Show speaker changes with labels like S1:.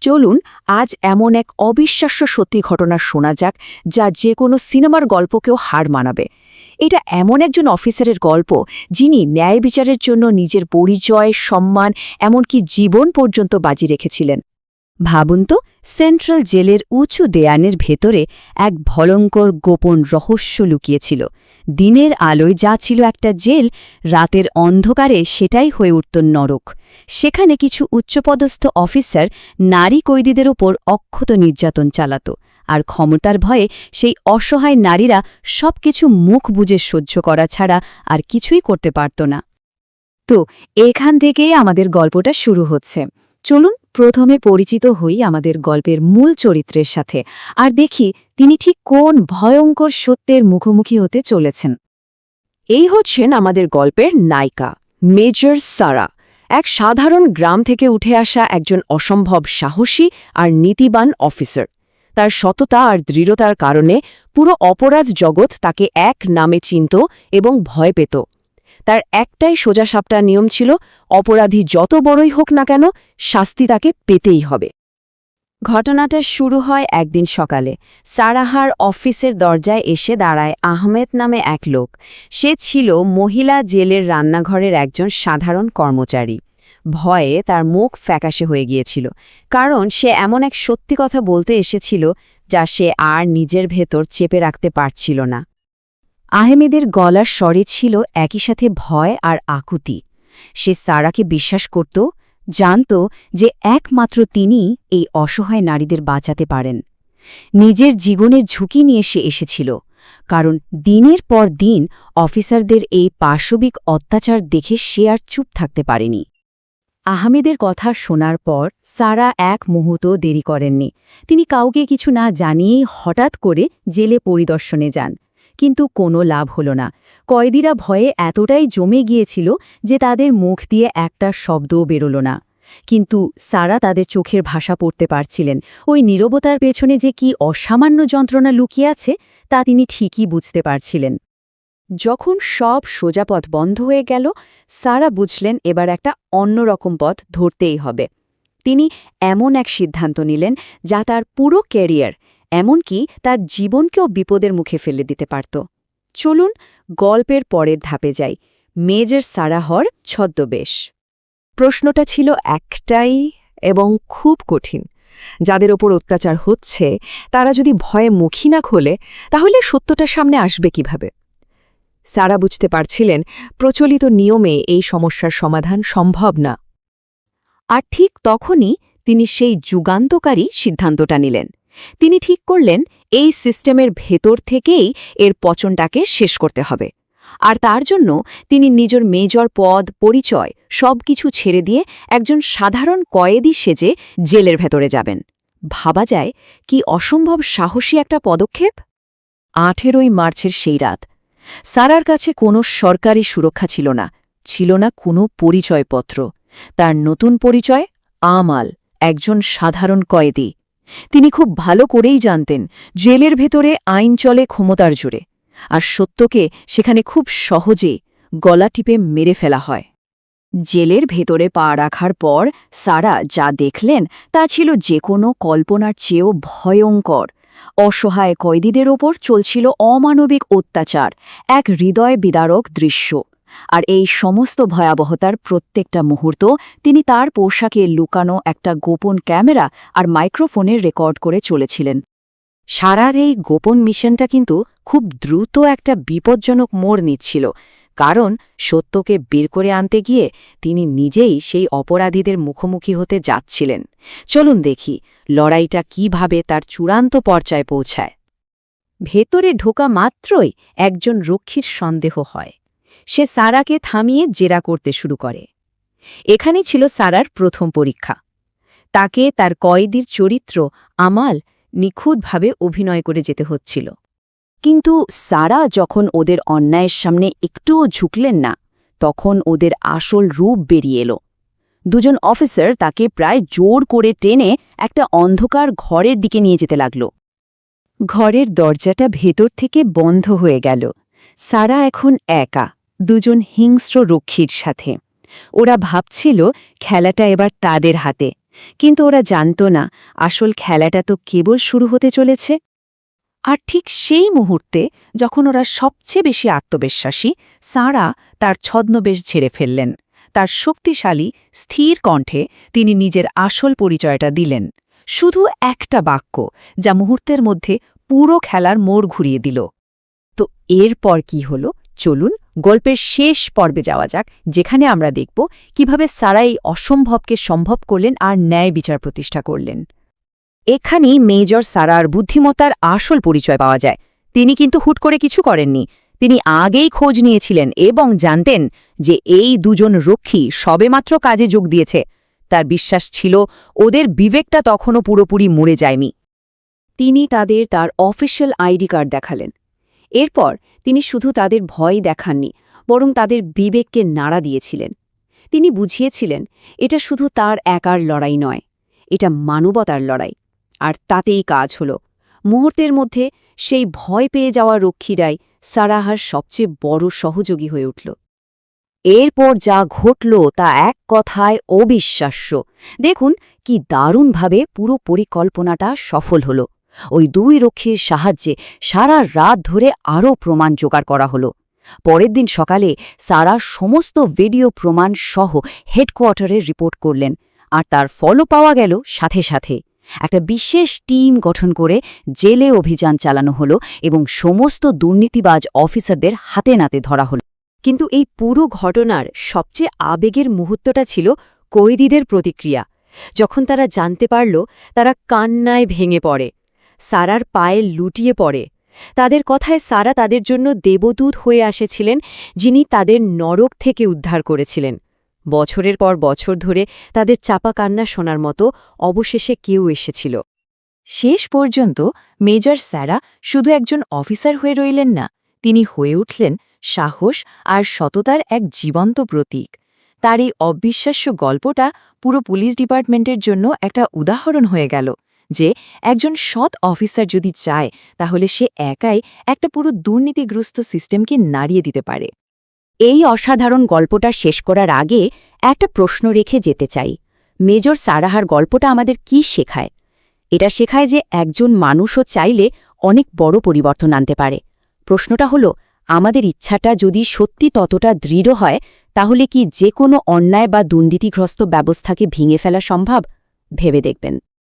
S1: চলুন আজ এমন এক অবিশ্বাস্য সত্যি ঘটনা শোনা যাক যা যে কোনো সিনেমার গল্পকেও হার মানাবে। এটা এমন একজন অফিসারের গল্প যিনি ন্যায় বিচারের জন্য নিজের পরিচয়, সম্মান, এমনকি জীবন পর্যন্ত বাজি রেখেছিলেন। ভাবুন তো, সেন্ট্রাল জেলের উঁচু দেয়ানের ভেতরে এক ভয়ঙ্কর গোপন রহস্য লুকিয়েছিল। দিনের আলোয় যা ছিল একটা জেল, রাতের অন্ধকারে সেটাই হয়ে উঠত নরক। সেখানে কিছু উচ্চপদস্থ অফিসার নারী কয়েদিদের ওপর অক্ষত নির্যাতন চালাত, আর ক্ষমতার ভয়ে সেই অসহায় নারীরা সবকিছু মুখ বুজে সহ্য করা ছাড়া আর কিছুই করতে পারত না। তো এখান থেকেই আমাদের গল্পটা শুরু হচ্ছে। চলুন প্রথমে পরিচিত হই আমাদের গল্পের মূল চরিত্রের সাথে, আর দেখি তিনি ঠিক কোন ভয়ঙ্কর সত্যের মুখোমুখি হতে চলেছেন। এই হচ্ছেন আমাদের গল্পের নায়িকা, মেজর সারা, এক সাধারণ গ্রাম থেকে উঠে আসা একজন অসম্ভব সাহসী আর নীতিবান অফিসার। তার সততা আর দৃঢ়তার কারণে পুরো অপরাধ জগৎ তাকে এক নামে চিনত এবং ভয় পেত। তার একটাই সোজাসাপটা নিয়ম ছিল, অপরাধী যত বড়ই হোক না কেন, শাস্তি তাকে পেতেই হবে। ঘটনাটা শুরু হয় একদিন সকালে। সারাহার অফিসের দরজায় এসে দাঁড়ায় আহমেদ নামে এক লোক। সে ছিল মহিলা জেলের রান্নাঘরের একজন সাধারণ কর্মচারী। ভয়ে তার মুখ ফ্যাকাশে হয়ে গিয়েছিল, কারণ সে এমন এক সত্যি কথা বলতে এসেছিল যা সে আর নিজের ভেতর চেপে রাখতে পারছিল না। আহমেদের গলার স্বরে ছিল একই সাথে ভয় আর আকুতি। সে সারাকে বিশ্বাস করত, জানত যে একমাত্র তিনি এই অসহায় নারীদের বাঁচাতে পারেন। নিজের জীবনের ঝুঁকি নিয়ে সে এসেছিল, কারণ দিনের পর দিন অফিসারদের এই পাশবিক অত্যাচার দেখে সে আর চুপ থাকতে পারেনি। আহমেদের কথা শোনার পর সারা এক মুহূর্ত দেরি করেননি। তিনি কাউকে কিছু না জানিয়েই হঠাৎ করে জেলে পরিদর্শনে যান। কিন্তু কোনো লাভ হল না। কয়েদিরা ভয়ে এতটাই জমে গিয়েছিল যে তাদের মুখ দিয়ে একটা শব্দও বেরোল না। কিন্তু সারা তাদের চোখের ভাষা পড়তে পারছিলেন। ওই নীরবতার পেছনে যে কি অসামান্য যন্ত্রণা লুকিয়ে আছে তা তিনি ঠিকই বুঝতে পারছিলেন। যখন সব সোজা পথ বন্ধ হয়ে গেল, সারা বুঝলেন এবার একটা অন্যরকম পথ ধরতেই হবে। তিনি এমন এক সিদ্ধান্ত নিলেন যা তার পুরো ক্যারিয়ার, এমনকি তার জীবনকেও বিপদের মুখে ফেলে দিতে পারত। চলুন গল্পের পরের ধাপে যাই, মেজর সারাহর ছদ্মবেশ। প্রশ্নটা ছিল একটাই এবং খুব কঠিন। যাদের ওপর অত্যাচার হচ্ছে তারা যদি ভয়ে মুখই না খোলে, তাহলে সত্যটা সামনে আসবে কিভাবে? সারা বুঝতে পারছিলেন প্রচলিত নিয়মে এই সমস্যার সমাধান সম্ভব না। আর ঠিক তখনই তিনি সেই যুগান্তকারী সিদ্ধান্তটা নিলেন। তিনি ঠিক করলেন এই সিস্টেমের ভেতর থেকেই এর পচনটাকে শেষ করতে হবে। আর তার জন্য তিনি নিজের মেজর পদ, পরিচয় সবকিছু ছেড়ে দিয়ে একজন সাধারণ কয়েদি সেজে জেলের ভেতরে যাবেন। ভাবা যায় কি অসম্ভব সাহসী একটা পদক্ষেপ। 18ই মার্চের সেই রাত। সারার কাছে কোনো সরকারি সুরক্ষা ছিল না, ছিল না কোনো পরিচয়পত্র। তার নতুন পরিচয় আমাল, একজন সাধারণ কয়েদি। তিনি খুব ভালো করেই জানতেন জেলের ভেতরে আইন চলে ক্ষমতার জোরে, আর সত্যকে সেখানে খুব সহজে গলা টিপে মেরে ফেলা হয়। জেলের ভেতরে পা রাখার পর সারা যা দেখলেন তা ছিল যে কোনো কল্পনার চেয়েও ভয়ঙ্কর। অসহায় কয়েদিদের ওপর চলছিল অমানবিক অত্যাচার, এক হৃদয় বিদারক দৃশ্য। আর এই সমস্ত ভয়াবহতার প্রত্যেকটা মুহূর্ত তিনি তার পোশাকে লুকানো একটা গোপন ক্যামেরা আর মাইক্রোফোনে রেকর্ড করে চলেছিলেন। সারার এই গোপন মিশনটা কিন্তু খুব দ্রুত একটা বিপজ্জনক মোড় নিচ্ছিল, কারণ সত্যকে বের করে আনতে গিয়ে তিনি নিজেই সেই অপরাধীদের মুখোমুখি হতে যাচ্ছিলেন। চলুন দেখি লড়াইটা কিভাবে তার চূড়ান্ত পর্যায়ে পৌঁছায়। ভেতরে ঢোকা মাত্রই একজন রক্ষীর সন্দেহ হয়। সে সারাকে থামিয়ে জেরা করতে শুরু করে। এখানেই ছিল সারার প্রথম পরীক্ষা। তাকে তার কয়েদির চরিত্র আমাল নিখুঁতভাবে অভিনয় করে যেতে হচ্ছিল। কিন্তু সারা যখন ওদের অন্যায়ের সামনে একটুও ঝুঁকলেন না, তখন ওদের আসল রূপ বেরিয়ে এলো। দুজন অফিসার তাকে প্রায় জোর করে টেনে একটা অন্ধকার ঘরের দিকে নিয়ে যেতে লাগল। ঘরের দরজাটা ভেতর থেকে বন্ধ হয়ে গেল। সারা এখন একা, দুজন হিংস্র রক্ষীর সাথে। ওরা ভাবছিল খেলাটা এবার তাদের হাতে, কিন্তু ওরা জানত না আসল খেলাটা তো কেবল শুরু হতে চলেছে। আর ঠিক সেই মুহূর্তে যখন ওরা সবচেয়ে বেশি আত্মবিশ্বাসী, সারা তার ছদ্মবেশ ঝেড়ে ফেললেন। তার শক্তিশালী স্থির কণ্ঠে তিনি নিজের আসল পরিচয়টা দিলেন, শুধু একটা বাক্য যা মুহূর্তের মধ্যে পুরো খেলার মোড় ঘুরিয়ে দিল। তো এরপর কি হলো, চলুন গল্পের শেষ পর্বে যাওয়া যাক, যেখানে আমরা দেখব কিভাবে সারা এই অসম্ভবকে সম্ভব করলেন আর ন্যায় বিচার প্রতিষ্ঠা করলেন। এখানেই মেজর সারার বুদ্ধিমত্তার আসল পরিচয় পাওয়া যায়। তিনি কিন্তু হুট করে কিছু করেননি। তিনি আগেই খোঁজ নিয়েছিলেন এবং জানতেন যে এই দুজন রক্ষী সবেমাত্র কাজে যোগ দিয়েছে। তার বিশ্বাস ছিল ওদের বিবেকটা তখনও পুরোপুরি মরে যায়নি। তিনি তাদের তার অফিসিয়াল আইডি কার্ড দেখালেন। এরপর তিনি শুধু তাদের ভয় দেখাননি, বরং তাদের বিবেককে নাড়া দিয়েছিলেন। তিনি বুঝিয়েছিলেন এটা শুধু তার একার লড়াই নয়, এটা মানবতার লড়াই। আর তাতেই কাজ হল। মুহূর্তের মধ্যে সেই ভয় পেয়ে যাওয়া রক্ষীরাই সারাহার সবচেয়ে বড় সহযোগী হয়ে উঠল। এরপর যা ঘটল তা এক কথায় অবিশ্বাস্য। দেখুন কি দারুণভাবে পুরো পরিকল্পনাটা সফল হল। ওই দুই রক্ষীর সাহায্যে সারা রাত ধরে আরও প্রমাণ জোগাড় করা হল। পরের দিন সকালে সারা সমস্ত ভিডিও প্রমাণ সহ হেডকোয়ার্টারে রিপোর্ট করলেন, আর তার ফলও পাওয়া গেল সাথে সাথে। একটা বিশেষ টিম গঠন করে জেলে অভিযান চালানো হলো এবং সমস্ত দুর্নীতিবাজ অফিসারদের হাতে নাতে ধরা হল। কিন্তু এই পুরো ঘটনার সবচেয়ে আবেগের মুহূর্তটা ছিল কয়েদিদের প্রতিক্রিয়া। যখন তারা জানতে পারল, তারা কান্নায় ভেঙে পড়ে, সারার পায়ে লুটিয়ে পড়ে। তাদের কথায় সারা তাদের জন্য দেবদূত হয়ে এসেছিলেন, যিনি তাদের নরক থেকে উদ্ধার করেছিলেন। বছরের পর বছর ধরে তাদের চাপা কান্না শোনার মতো অবশেষে কেউ এসেছিল। শেষ পর্যন্ত মেজর সারা শুধু একজন অফিসার হয়ে রইলেন না, তিনি হয়ে উঠলেন সাহস আর সততার এক জীবন্ত প্রতীক। তার এই অবিশ্বাস্য গল্পটা পুরো পুলিশ ডিপার্টমেন্টের জন্য একটা উদাহরণ হয়ে গেল যে একজন সৎ অফিসার যদি চায়, তাহলে সে একাই একটা পুরো দুর্নীতিগ্রস্ত সিস্টেমকে নাড়িয়ে দিতে পারে। এই অসাধারণ গল্পটা শেষ করার আগে একটা প্রশ্ন রেখে যেতে চাই। মেজর সারাহার গল্পটা আমাদের কি শেখায়? এটা শেখায় যে একজন মানুষও চাইলে অনেক বড় পরিবর্তন আনতে পারে। প্রশ্নটা হলো, আমাদের ইচ্ছাটা যদি সত্যি ততটা দৃঢ় হয়, তাহলে কি যে কোনো অন্যায় বা দুর্নীতিগ্রস্ত ব্যবস্থাকে ভেঙে ফেলা সম্ভব? ভেবে দেখবেন।